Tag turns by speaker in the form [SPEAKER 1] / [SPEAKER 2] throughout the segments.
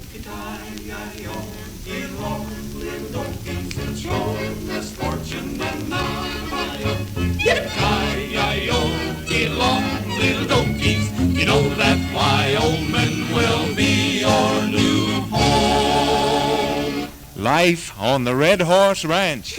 [SPEAKER 1] Yippee-ki-yi-yi-o, ye-lo, little donkeys, it's your misfortune and not Yippee-ki-yi-o, ye-lo, little donkeys, you know that Wyoming will be your new home.
[SPEAKER 2] Life on the Red Horse Ranch.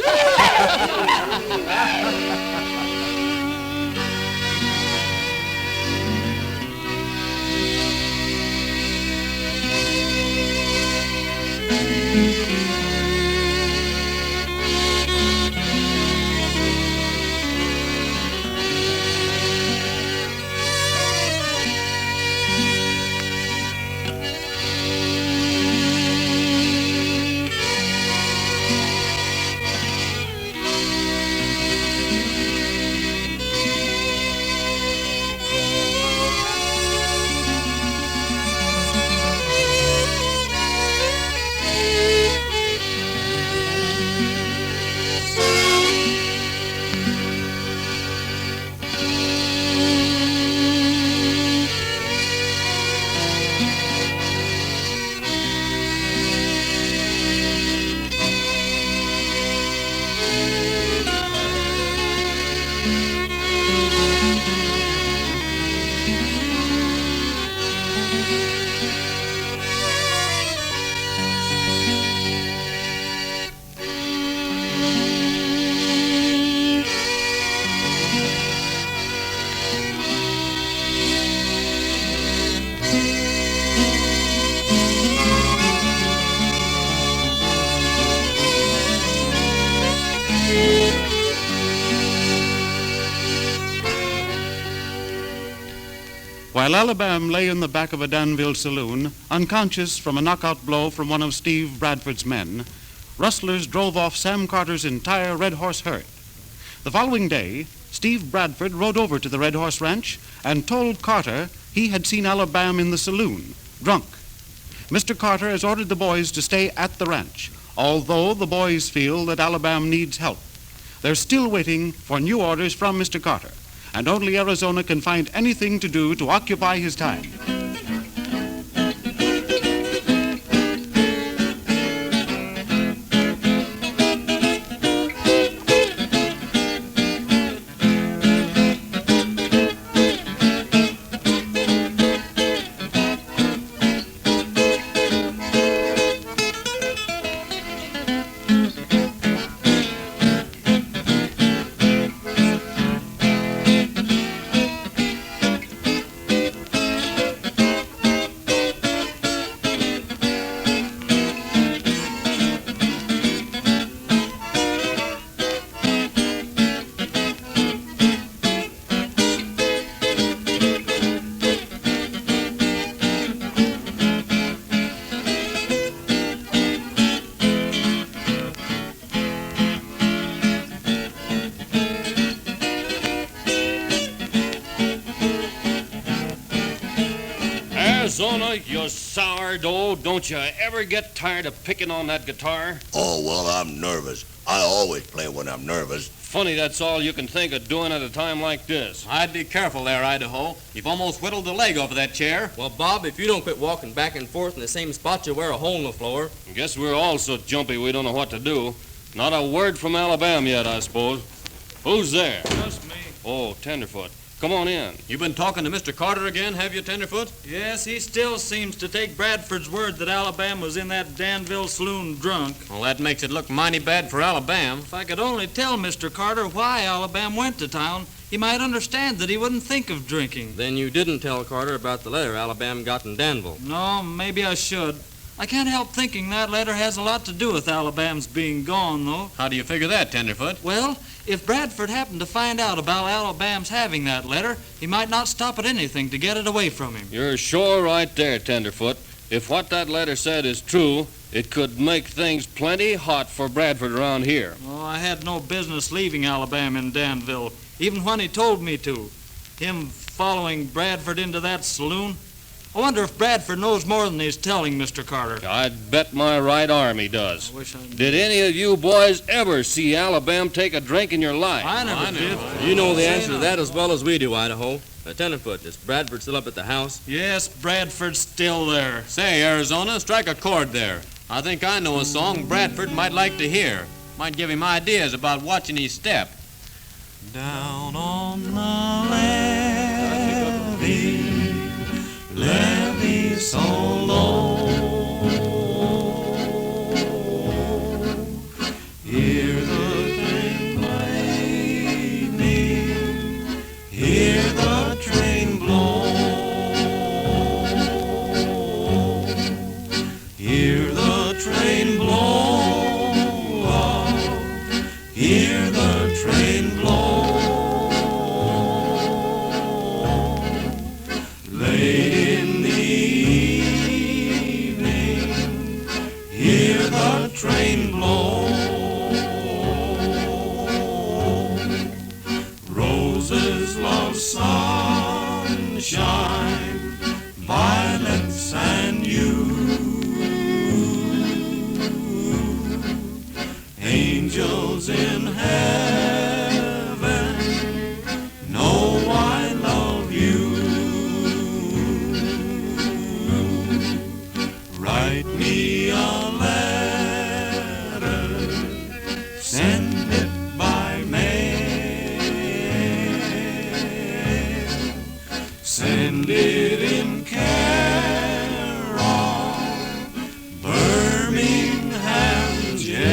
[SPEAKER 2] While Alabam lay in the back of a Danville saloon, unconscious from a knockout blow from one of Steve Bradford's men, rustlers drove off Sam Carter's entire Red Horse herd. The following day, Steve Bradford rode over to the Red Horse Ranch and told Carter he had seen Alabam in the saloon, drunk. Mr. Carter has ordered the boys to stay at the ranch, although the boys feel that Alabam needs help. They're still waiting for new orders from Mr. Carter, and only Arizona can find anything to do to occupy his time.
[SPEAKER 3] Arizona, you sourdough, don't you ever get tired of picking on that guitar?
[SPEAKER 4] Oh, well, I'm nervous. I always play when I'm nervous.
[SPEAKER 3] Funny that's all you can think of doing at a time like this.
[SPEAKER 5] I'd be careful there, Idaho. You've almost whittled the leg off of that chair.
[SPEAKER 6] Well, Bob, if you don't quit walking back and forth in the same spot, you'll wear a hole in the floor.
[SPEAKER 3] Guess we're all so jumpy we don't know what to do. Not a word from Alabama yet, I suppose. Who's there?
[SPEAKER 7] Just me.
[SPEAKER 3] Oh, Tenderfoot. Come on in.
[SPEAKER 5] You been talking to Mr. Carter again, have you, Tenderfoot?
[SPEAKER 7] Yes, he still seems to take Bradford's word that Alabam was in that Danville saloon drunk.
[SPEAKER 5] Well, that makes it look mighty bad for Alabam.
[SPEAKER 7] If I could only tell Mr. Carter why Alabam went to town, he might understand that he wouldn't think of drinking.
[SPEAKER 6] Then you didn't tell Carter about the letter Alabam got in Danville.
[SPEAKER 7] No, maybe I should. I can't help thinking that letter has a lot to do with Alabam's being gone, though.
[SPEAKER 5] How do you figure that, Tenderfoot?
[SPEAKER 7] Well, if Bradford happened to find out about Alabam's having that letter, he might not stop at anything to get it away from him.
[SPEAKER 3] You're sure right there, Tenderfoot. If what that letter said is true, it could make things plenty hot for Bradford around here.
[SPEAKER 7] Oh, I had no business leaving Alabama in Danville, even when he told me to. Him following Bradford into that saloon. I wonder if Bradford knows more than he's telling, Mr. Carter.
[SPEAKER 3] I'd bet my right arm he does.
[SPEAKER 7] I wish I knew.
[SPEAKER 3] Did any of you boys ever see Alabam take a drink in your life?
[SPEAKER 7] I never did.
[SPEAKER 6] You know the answer to that as well as we do, Idaho. Tenderfoot, is Bradford still up at the house?
[SPEAKER 7] Yes, Bradford's still there.
[SPEAKER 5] Say, Arizona, strike a chord there. I think I know a song Bradford might like to hear. Might give him ideas about watching his step.
[SPEAKER 1] Down on the levee so low, hear the train lightning, hear the train blow, hear the train blow up, hear the train blow. Late in the evening, hear the train blow. Roses love sunshine, violets and you. Angels in heaven know I love you. Write me a letter, send it by mail, send it in care of Birmingham jail.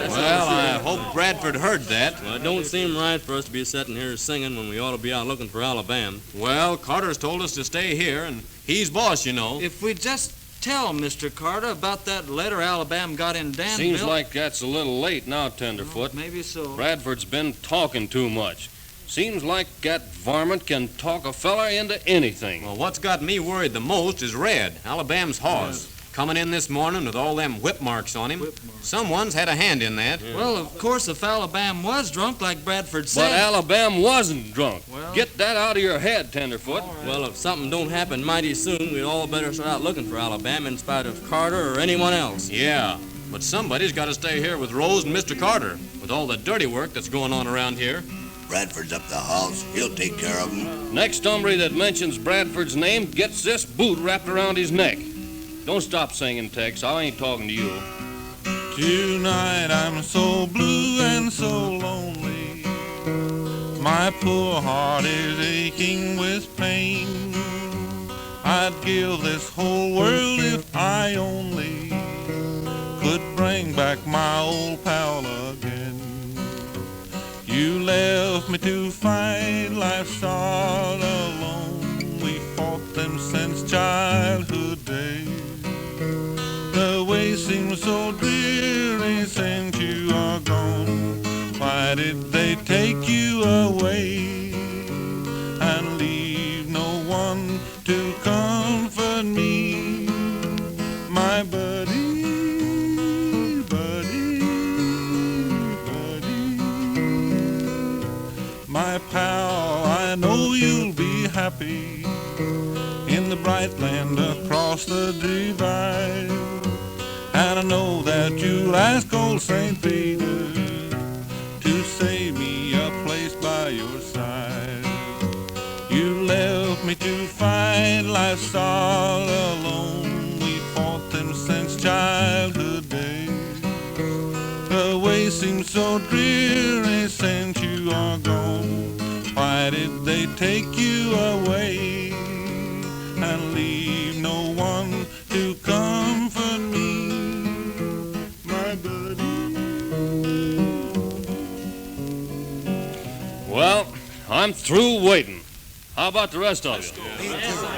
[SPEAKER 5] Well, I hope Bradford heard that.
[SPEAKER 6] Well, it don't seem right for us to be sitting here singing when we ought to be out looking for Alabam.
[SPEAKER 5] Well, Carter's told us to stay here, and he's boss, you know.
[SPEAKER 7] If we just tell Mr. Carter about that letter Alabam got in Danville.
[SPEAKER 3] Seems like that's a little late now, Tenderfoot.
[SPEAKER 7] Maybe so.
[SPEAKER 3] Bradford's been talking too much. Seems like that varmint can talk a feller into anything.
[SPEAKER 5] Well, what's got me worried the most is Red, Alabam's horse. Coming in this morning with all them whip marks on him. Someone's had a hand in that.
[SPEAKER 7] Well, of course, if Alabam was drunk, like Bradford said.
[SPEAKER 3] But Alabam wasn't drunk.
[SPEAKER 7] Well-
[SPEAKER 3] Get that out of your head, Tenderfoot.
[SPEAKER 6] Well, if something don't happen mighty soon, we'd all better start out looking for Alabam in spite of Carter or anyone else.
[SPEAKER 5] Yeah, but somebody's got to stay here with Rose and Mr. Carter, with all the dirty work that's going on around here.
[SPEAKER 4] Bradford's up the house. He'll take care of him.
[SPEAKER 3] Next hombre that mentions Bradford's name gets this boot wrapped around his neck. Don't stop singing, Tex. I ain't talking to you.
[SPEAKER 1] Tonight I'm so blue and so lonely. My poor heart is aching with pain. I'd give this whole world if I only could bring back my old pal again. You left me to fight life's hard alone. We fought them since childhood days. The way seems so dreary since you are gone. Why did they take you away and leave no one to comfort me? My buddy, buddy, buddy. My pal, I know you'll be happy in the bright land across the divide. And I know that you'll ask old St. Peter to save me a place by your side. You left me to fight life's all alone. We fought them since childhood days. The way seems so dreary since you are gone. Why did they take you away and leave no one to comfort me?
[SPEAKER 3] Well, I'm through waiting. How about the rest of you?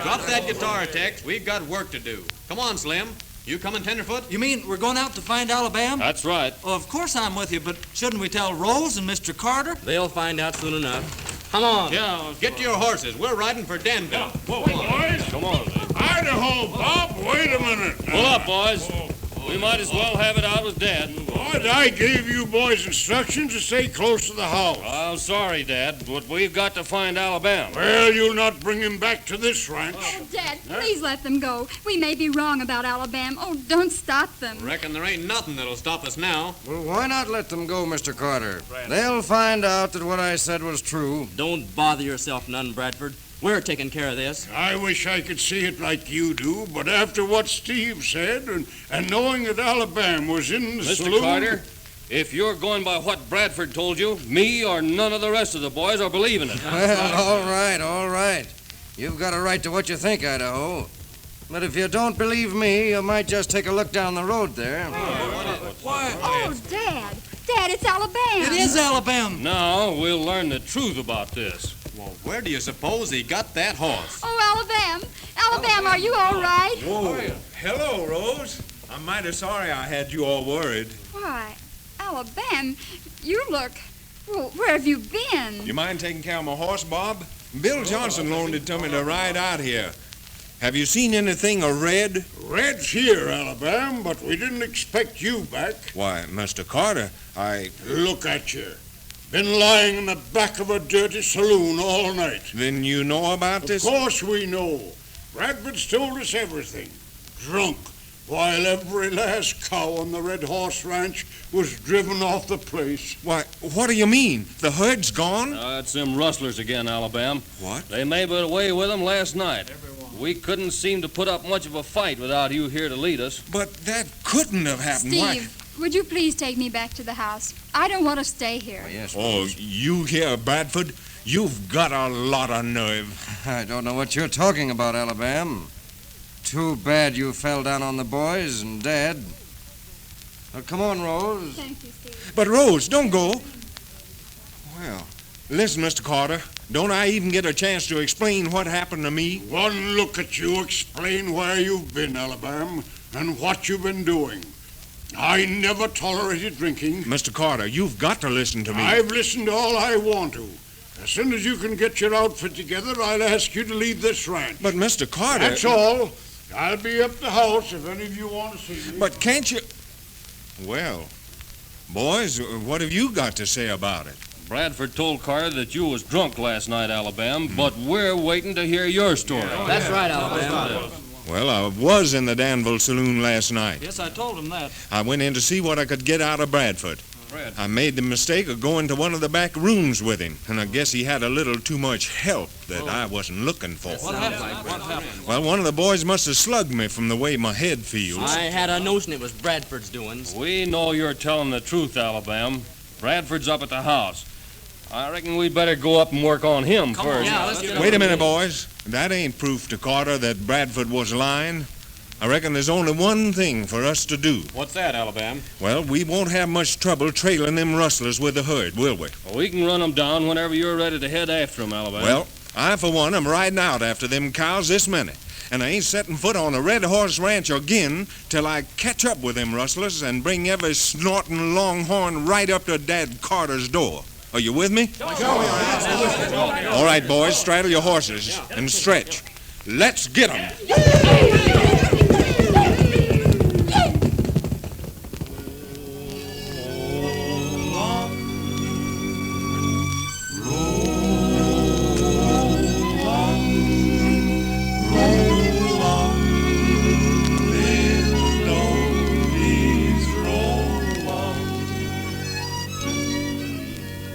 [SPEAKER 5] Drop that guitar, Tex. We've got work to do. Come on, Slim. You coming, Tenderfoot?
[SPEAKER 7] You mean we're going out to find Alabam?
[SPEAKER 3] That's right.
[SPEAKER 7] Oh, of course I'm with you, but shouldn't we tell Rose and Mr. Carter?
[SPEAKER 6] They'll find out soon enough. Come on.
[SPEAKER 5] Yeah, get to your horses. We're riding for Danville.
[SPEAKER 8] Whoa, boys.
[SPEAKER 3] Come on, man.
[SPEAKER 8] Idaho, Bob, wait a minute.
[SPEAKER 3] Pull up, boys. We might as well have it out with Dad.
[SPEAKER 8] But I gave you boys instructions to stay close to the house.
[SPEAKER 3] I'm sorry, Dad, but we've got to find Alabam.
[SPEAKER 8] Well, you'll not bring him back to this ranch.
[SPEAKER 9] Oh, Dad, please let them go. We may be wrong about Alabam. Oh, don't stop them.
[SPEAKER 5] Reckon there ain't nothing that'll stop us now.
[SPEAKER 10] Well, why not let them go, Mr. Carter? They'll find out that what I said was true.
[SPEAKER 6] Don't bother yourself none, Bradford. We're taking care of this.
[SPEAKER 8] I wish I could see it like you do, but after what Steve said and knowing that Alabam was in the
[SPEAKER 3] Mr.
[SPEAKER 8] saloon...
[SPEAKER 3] Carter, if you're going by what Bradford told you, me or none of the rest of the boys are believing it.
[SPEAKER 10] Well, all right. You've got a right to what you think, Idaho. But if you don't believe me, you might just take a look down the road there.
[SPEAKER 9] Oh, Dad. Dad, it's Alabam.
[SPEAKER 7] It is Alabam.
[SPEAKER 3] Now we'll learn the truth about this.
[SPEAKER 5] Well, where do you suppose he got that horse?
[SPEAKER 9] Oh, Alabam. Alabam, are you all right?
[SPEAKER 11] Whoa. Hello, Rose. I'm mighty sorry I had you all worried.
[SPEAKER 9] Why, Alabam, you look... Well, where have you been?
[SPEAKER 11] You mind taking care of my horse, Bob? Bill Johnson loaned it to me to ride out here. Have you seen anything of Red?
[SPEAKER 8] Red's here, Alabam, but we didn't expect you back.
[SPEAKER 11] Why, Mr. Carter,
[SPEAKER 8] Look at you. Been lying in the back of a dirty saloon all night.
[SPEAKER 11] Then you know about this?
[SPEAKER 8] Of course we know. Bradford's told us everything. Drunk, while every last cow on the Red Horse Ranch was driven off the place.
[SPEAKER 11] Why, what do you mean? The herd's gone?
[SPEAKER 3] It's them rustlers again, Alabam.
[SPEAKER 11] What?
[SPEAKER 3] They made away with them last night. We couldn't seem to put up much of a fight without you here to lead us.
[SPEAKER 11] But that couldn't have happened.
[SPEAKER 9] Steve, would you please take me back to the house? I don't want to stay here.
[SPEAKER 10] Yes.
[SPEAKER 11] Oh, you here, Bradford? You've got a lot of nerve.
[SPEAKER 10] I don't know what you're talking about, Alabam. Too bad you fell down on the boys and Dad. Now, come on, Rose.
[SPEAKER 9] Thank you, Steve.
[SPEAKER 11] But, Rose, don't go. Well, listen, Mr. Carter. Don't I even get a chance to explain what happened to me?
[SPEAKER 8] One look at you explain where you've been, Alabam, and what you've been doing. I never tolerated drinking.
[SPEAKER 11] Mr. Carter, you've got to listen to me.
[SPEAKER 8] I've listened to all I want to. As soon as you can get your outfit together, I'll ask you to leave this ranch.
[SPEAKER 11] But, Mr. Carter...
[SPEAKER 8] That's all. I'll be up the house if any of you want to see me.
[SPEAKER 11] But can't you... Well, boys, what have you got to say about it?
[SPEAKER 3] Bradford told Carter that you was drunk last night, Alabam, but we're waiting to hear your story.
[SPEAKER 6] That's right, Alabam.
[SPEAKER 11] Well, I was in the Danville Saloon last night.
[SPEAKER 7] Yes, I told him that.
[SPEAKER 11] I went in to see what I could get out of Bradford. I made the mistake of going to one of the back rooms with him, and I guess he had a little too much help that I wasn't looking for.
[SPEAKER 7] What happened?
[SPEAKER 11] Well, one of the boys must have slugged me from the way my head feels.
[SPEAKER 6] I had a notion it was Bradford's doings.
[SPEAKER 3] We know you're telling the truth, Alabam. Bradford's up at the house. I reckon we'd better go up and work on him first.
[SPEAKER 6] Yeah, let's get
[SPEAKER 11] Wait a minute, boys. That ain't proof to Carter that Bradford was lying. I reckon there's only one thing for us to do.
[SPEAKER 5] What's that, Alabam?
[SPEAKER 11] Well, we won't have much trouble trailing them rustlers with the herd, will we?
[SPEAKER 3] Well, we can run them down whenever you're ready to head after them, Alabam.
[SPEAKER 11] Well, I, for one, am riding out after them cows this minute. And I ain't setting foot on a Red Horse Ranch again till I catch up with them rustlers and bring every snorting longhorn right up to Dad Carter's door. Are you with me? All right, boys, straddle your horses and stretch. Let's get 'em.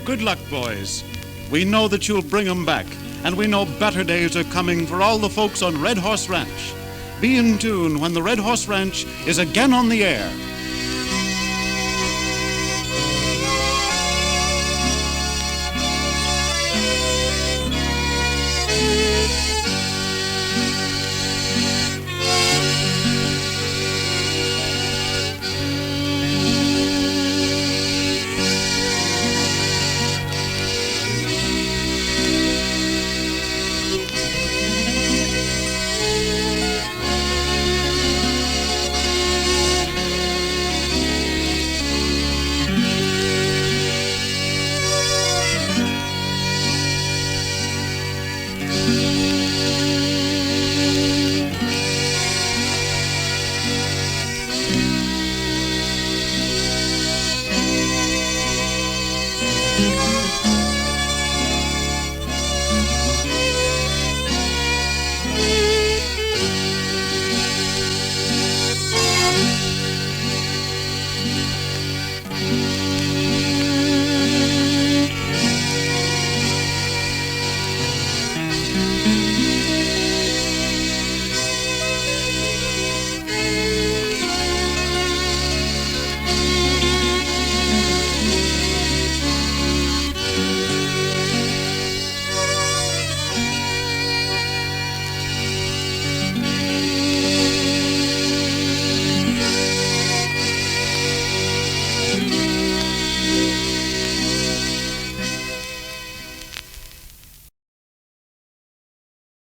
[SPEAKER 2] Good luck, boys. We know that you'll bring 'em back, and we know better days are coming for all the folks on Red Horse Ranch. Be in tune when the Red Horse Ranch is again on the air.